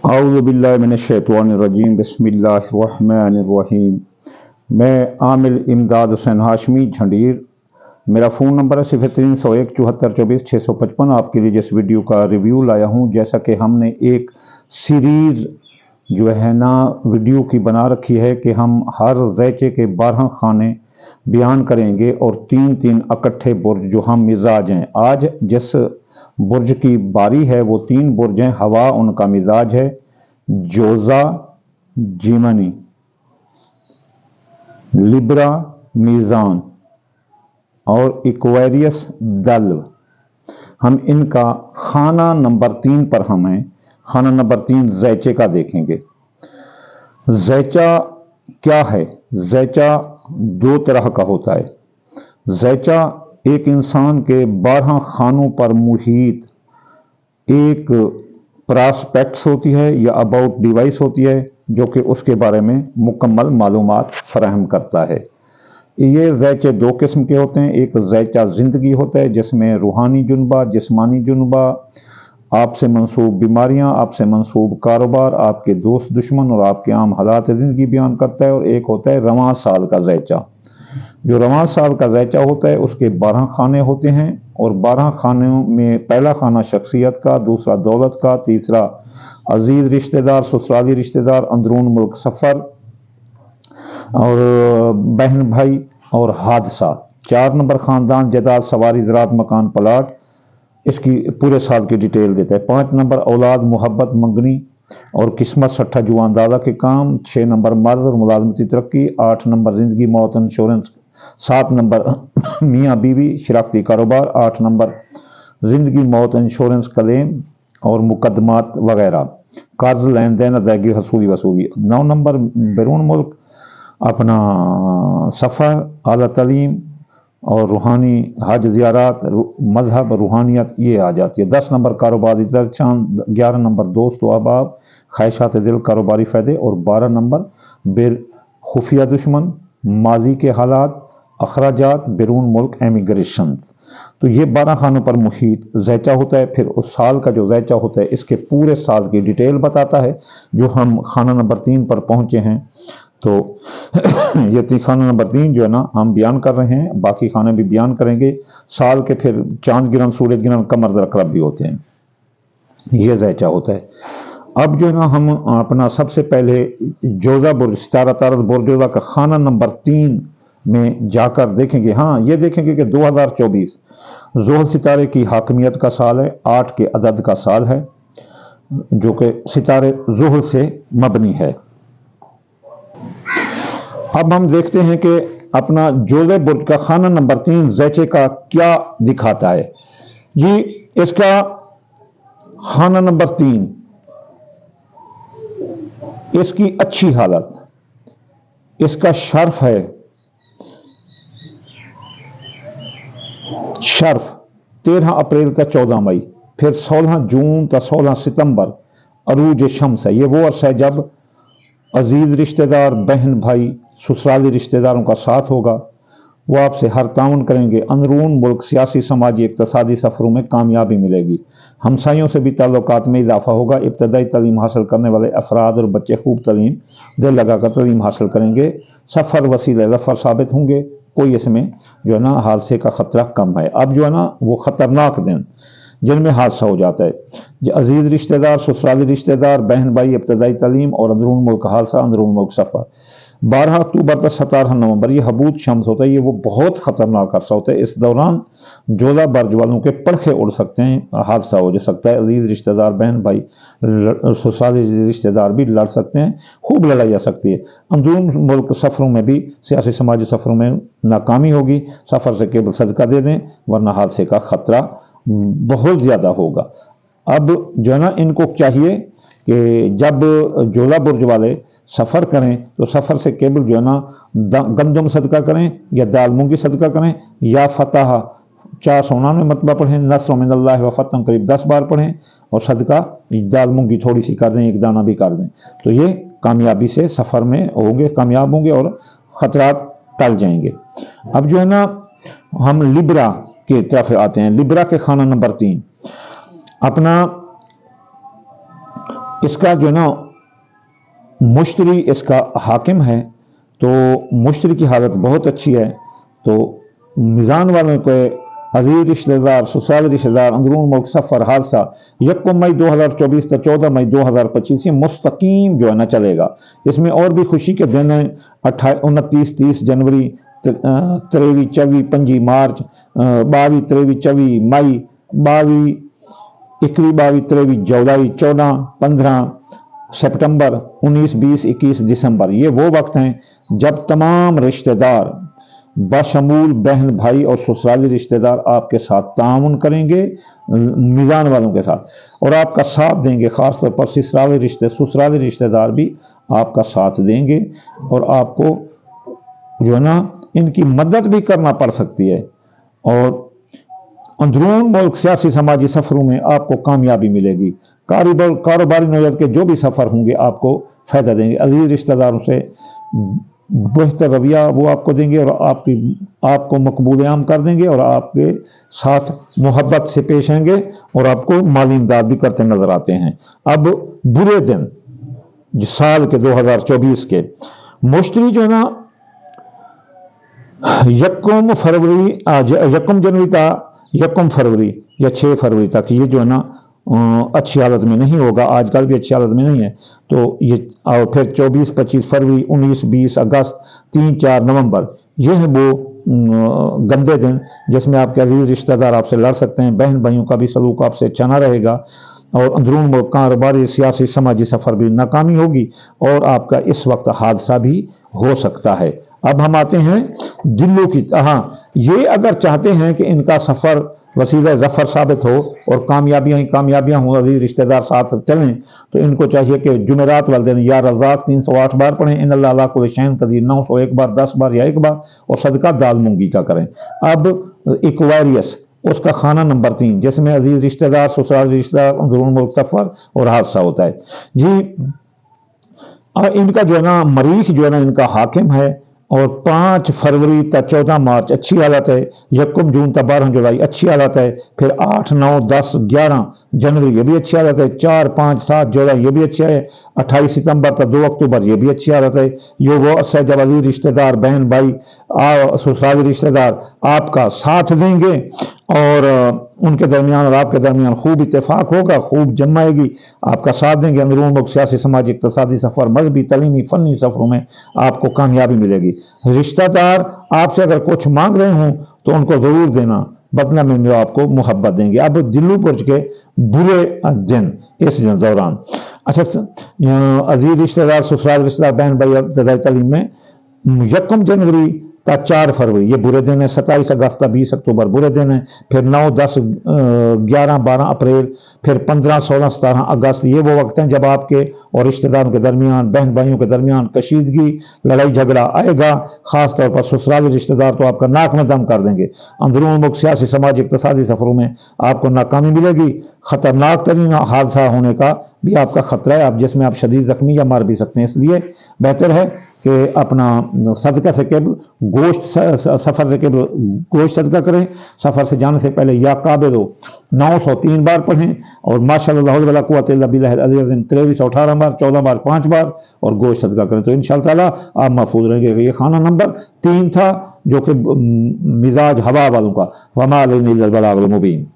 औज़ु बिल्लाहि मिनश्शैतानिर्रजीम बिस्मिल्लाहिर्रहमानिर्रहीम। मैं आमिर इमदाद हुसैन हाशमी झंडीर। मेरा फ़ोन नंबर है 0301 7424 655। आपके लिए जिस वीडियो का रिव्यू लाया हूँ, जैसा कि हमने एक सीरीज़ जो है ना वीडियो की बना रखी है कि हम हर ज़ैचे के 12 खाने बयान करेंगे और 3-3 इकट्ठे बुर्ज जो हम मिजाज हैं। आज जिस बुर्ज की बारी है वो 3 बुर्ज हैं। हवा उनका मिजाज है, जोजा जीमनी, लिब्रा मीज़ान और इक्वेरियस दल्व। हम इनका खाना नंबर 3 पर हम हैं। खाना नंबर 3 ज़ैचे का देखेंगे। ज़ैचा क्या है? ज़ैचा 2 तरह का होता है। ज़ैचा एक इंसान के 12 खानों पर मुहित एक प्रॉस्पेक्ट्स होती है या अबाउट डिवाइस होती है जो कि उसके बारे में मुकम्मल मालूमात फराहम करता है। ये ज़ैचे 2 किस्म के होते हैं। एक ज़ैचा ज़िंदगी होता है जिसमें रूहानी जुनबा, जिस्मानी जुनबा, आपसे मंसूब बीमारियां, आपसे मंसूब कारोबार, आपके दोस्त दुश्मन और आपके आम हालात ज़िंदगी बयान करता है। और एक होता है रवां साल का ज़ैचा। जो रवां साल का ज़ैचा होता है उसके 12 खाने होते हैं और 12 खानों में पहला खाना शख्सियत का, दूसरा दौलत का, तीसरा अजीज रिश्तेदार, ससुराली रिश्तेदार, अंदरून मुल्क सफ़र और बहन भाई और हादसा। 4 नंबर ख़ानदान, जायदाद, सवारी, ज़राअत, मकान, प्लाट। इसकी पूरे साल की डिटेल देता है। 5 नंबर औलाद, मोहब्बत, मंगनी और किस्मत, 6 जुआनदादा के काम। 6 नंबर मर्द और मुलाजमती तरक्की। 8 नंबर ज़िंदगी, मौत, इंश्योरेंस। 7 नंबर मियाँ बीवी, शराकती कारोबार। 8 नंबर ज़िंदगी, मौत, इंश्योरेंस, क्लेम और मुकदमात वगैरह। कर्ज, लेन देन, अदायगी, हसूली वसूली। 9 नंबर बैरून मुल्क, अपना सफ़र, आला तालीम और रूहानी हज, ज़ियारत, मजहब, रूहानियत ये आ जाती है। 10 नंबर कारोबारी चांद। 11 नंबर दोस्त व अहबाब, ख्वाहिशात दिल, कारोबारी फ़ायदे। और 12 नंबर खुफिया दुश्मन, माजी के हालात, अखराजात, बैरून मुल्क एमिग्रेशन। तो ये 12 खानों पर मुहित ज़ैचा होता है। फिर उस साल का जो ज़ैचा होता है इसके पूरे साल की डिटेल बताता है। जो हम खाना नंबर 3 पर पहुँचे हैं, तो ये खाना नंबर 3 जो है ना हम बयान कर रहे हैं। बाकी खाने भी बयान करेंगे। साल के फिर चांद गिरन, सूरज गिरन, कमर दरकरब भी होते हैं। ये ज़ैचा होता है। अब जो है ना हम अपना सबसे पहले जोजा बुर्ज, सितारा तारत बुर्जोजा का खाना नंबर 3 में जाकर देखेंगे। हाँ, ये देखेंगे कि 2024 ज़ोहल सितारे की हाकमियत का साल है। 8 के अदद का साल है जो कि सितारे ज़ोहल से मबनी है। अब हम देखते हैं कि अपना जोज़े बुर्ज का खाना नंबर 3 ज़ैचे का क्या दिखाता है जी। इसका खाना नंबर 3, इसकी अच्छी हालत, इसका शर्फ है। शर्फ 13 अप्रैल का 14 मई, फिर 16 जून का 16 सितंबर अरूज शम्स है। ये वो अर्सा है जब अजीज रिश्तेदार, बहन भाई, ससुराली रिश्तेदारों का साथ होगा। वो आपसे हर ताउन करेंगे। अंदरून मुल्क सियासी, समाजी, इक्तसादी सफ़रों में कामयाबी मिलेगी। हमसायों से भी ताल्लुकात में इजाफा होगा। इब्तदाई तालीम हासिल करने वाले अफराद और बच्चे खूब तालीम दिल लगाकर तालीम हासिल करेंगे। सफ़र वसीले ज़फ़र साबित होंगे। कोई इसमें जो है ना हादसे का ख़तरा कम है। अब जो है ना वो ख़तरनाक दिन जिनमें हादसा हो जाता है। अजीज रिश्तेदार, ससुराली रिश्तेदार, बहन भाई, इब्तदाई तालीम और अंदरून मुल्क हादसा, अंदरून मुल्क सफ़र। 12 अक्टूबर तक 17 नवंबर ये हबूत शम्स होता है। ये वो बहुत ख़तरनाक अरसा होता है। इस दौरान जोधा बर्ज वालों के पर्खे उड़ सकते हैं, हादसा हो जा सकता है। अजीज रिश्तेदार, बहन भाई, ससुराली रिश्तेदार भी लड़ सकते हैं। खूब लड़ाई आ सकती है। अंदरून मुल्क सफ़रों में भी सियासी समाजी सफ़रों में नाकामी होगी। सफ़र से केवल सदका दे दें वरना हादसे का ख़तरा बहुत ज़्यादा होगा। अब जो है ना इनको चाहिए कि जब जोधा बुर्ज वाले सफ़र करें तो सफ़र से केवल जो है ना गंदम सदका करें या दाल मूंगी सदका करें या फतह 499 मतबा पढ़ें। नस्र मिनल्लाह व फतह करीब 10 बार पढ़ें और सदका दाल मूंगी थोड़ी सी कर दें, एक दाना भी कर दें। तो ये कामयाबी से सफ़र में होंगे, कामयाब होंगे और ख़तरात टल जाएंगे। अब जो है ना हम लिब्रा की तरफ आते हैं। लिब्रा के खाना नंबर 3 अपना इसका जो ना मुश्तरी इसका हाकिम है, तो मुश्तरी की हालत बहुत अच्छी है। तो मीज़ान वालों को अजीज रिश्तेदार, ससुराल रिश्तेदार, अंदरून मुल्क सफ़र हादसा 1 मई 2024 से 14 मई 2025 ये मुस्तकीम जो है ना चलेगा। इसमें और भी खुशी के दिन हैं 29, 30 जनवरी, 23, 24, 25 मार्च, 22, 23, 24 मई, 22, 21, 22, 23 जुलाई, 14, 15 सितंबर, 19, 20, 21 दिसंबर। ये वो वक्त हैं जब तमाम रिश्तेदार बशमूल बहन भाई और ससुराली रिश्तेदार आपके साथ ताउन करेंगे मीज़ान वालों के साथ, और आपका साथ देंगे। ख़ासतौर पर ससुराली रिश्तेदार भी आपका साथ देंगे, और आपको जो है ना इनकी मदद भी करना पड़ सकती है। और अंदरून मुल्क सियासी समाजी सफ़रों में आपको कामयाबी मिलेगी। कारोबारी नौयत के जो भी सफ़र होंगे आपको फ़ायदा देंगे। अजीज रिश्तेदारों से बेहतर रवैया वो आपको देंगे और आपको मकबूल आम कर देंगे, और आपके साथ मोहब्बत से पेश आएंगे, और आपको माली इमदाद भी करते नजर आते हैं। अब बुरे दिन साल के 2024 के मुश्तरी जो है ना 1 फरवरी, 1 जनवरी का 1 फरवरी या 6 फरवरी तक ये जो है ना अच्छी हालत में नहीं होगा, आजकल भी अच्छी हालत में नहीं है। तो ये और फिर 24, 25 फरवरी, 19, 20 अगस्त, 3, 4 नवंबर, ये है वो गंदे दिन जिसमें आपके अजीज रिश्तेदार आपसे लड़ सकते हैं। बहन भाइयों का भी सलूक आपसे अच्छा ना रहेगा, और अंदरून मुल्क कारोबारी सियासी समाजी सफ़र भी नाकामी होगी, और आपका इस वक्त हादसा भी हो सकता है। अब हम आते हैं दिल्लों की। हाँ, ये अगर चाहते हैं कि इनका सफ़र वसीला ज़फ़र साबित हो और कामयाबियाँ हों, अजीज रिश्तेदार साथ चलें, तो इनको चाहिए कि जुमेरात वाले दिन या रज़ाक 308 बार पढ़ें, इन अल्लाह अला कुल्लि शैइन क़दीर 901 बार, 10 बार या 1 बार, और सदका दाल मूंगी का करें। अब इक्वारियस उसका खाना नंबर 3 जिसमें अजीज रिश्तेदार, ससुराल रिश्तेदार, अंदरून मुल्क सफ़र और हादसा होता है जी। इनका जो है ना मरीख जो है ना इनका हाकिम है, और 5 फरवरी तक 14 मार्च अच्छी हालत है, 1 जून तक 12 जुलाई अच्छी हालत है, फिर 8, 9, 10, 11 जनवरी ये भी अच्छी हालत है, 4, 5, 7 जुलाई ये भी अच्छा है, 28 सितंबर तक 2 अक्टूबर ये भी अच्छी हालत है। ये वो अरसा जब अजीज रिश्तेदार, बहन भाई, ससुराली रिश्तेदार आपका साथ देंगे, और उनके दरमियान और आपके दरमियान खूब इत्तेफाक होगा, खूब जमाएगी, आपका साथ देंगे। अंदरून मुल्क सियासी समाजी इक़्तिसादी सफ़र, मजहबी तलीमी फ़नी सफ़रों में आपको कामयाबी मिलेगी। रिश्तेदार आपसे अगर कुछ मांग रहे हों तो उनको ज़रूर देना, बदला में जो आपको मोहब्बत देंगे। अब दिल्लू पुरज के बुरे दिन इस दौरान, अच्छा अजीज रिश्तेदार, ससुराल रिश्तेदार, बहन भाई इब्तदाई तालीम में 1 जनवरी तक 4 फरवरी ये बुरे दिन है, 27 अगस्त, 20 अक्टूबर बुरे दिन है, फिर 9, 10, 11, 12 अप्रैल, फिर 15, 16, 17 अगस्त ये वो वक्त हैं जब आपके और रिश्तेदारों के दरमियान, बहन भाइयों के दरमियान कशीदगी, लड़ाई झगड़ा आएगा। ख़ास तौर पर ससुराली रिश्तेदार तो आपका नाक में दम कर देंगे। अंदरून मुल्क सियासी समाजी इक़्तिसादी सफ़रों में आपको नाकामी मिलेगी। ख़तरनाक तरीन हादसा होने का भी आपका ख़तरा है, जिसमें आप शदीद ज़ख्मी या मार भी सकते हैं। इसलिए बेहतर है कि अपना सदका से केबल गोश्त, सफ़र से केबल गोश्त सदका करें। सफ़र से जाने से पहले या काबिलो 903 बार पढ़ें, और माशाअल्लाह ला हौला कुव्वता इल्ला बिल्लाह 2318 बार, 14 बार, 5 बार, और गोश्त सदका करें, तो इंशाअल्लाह ताला आप महफूज रहेंगे। ये खाना नंबर 3 था जो कि मिजाज हवा वालों का। वमा अलैना इल्लल बलागुल मुबीन।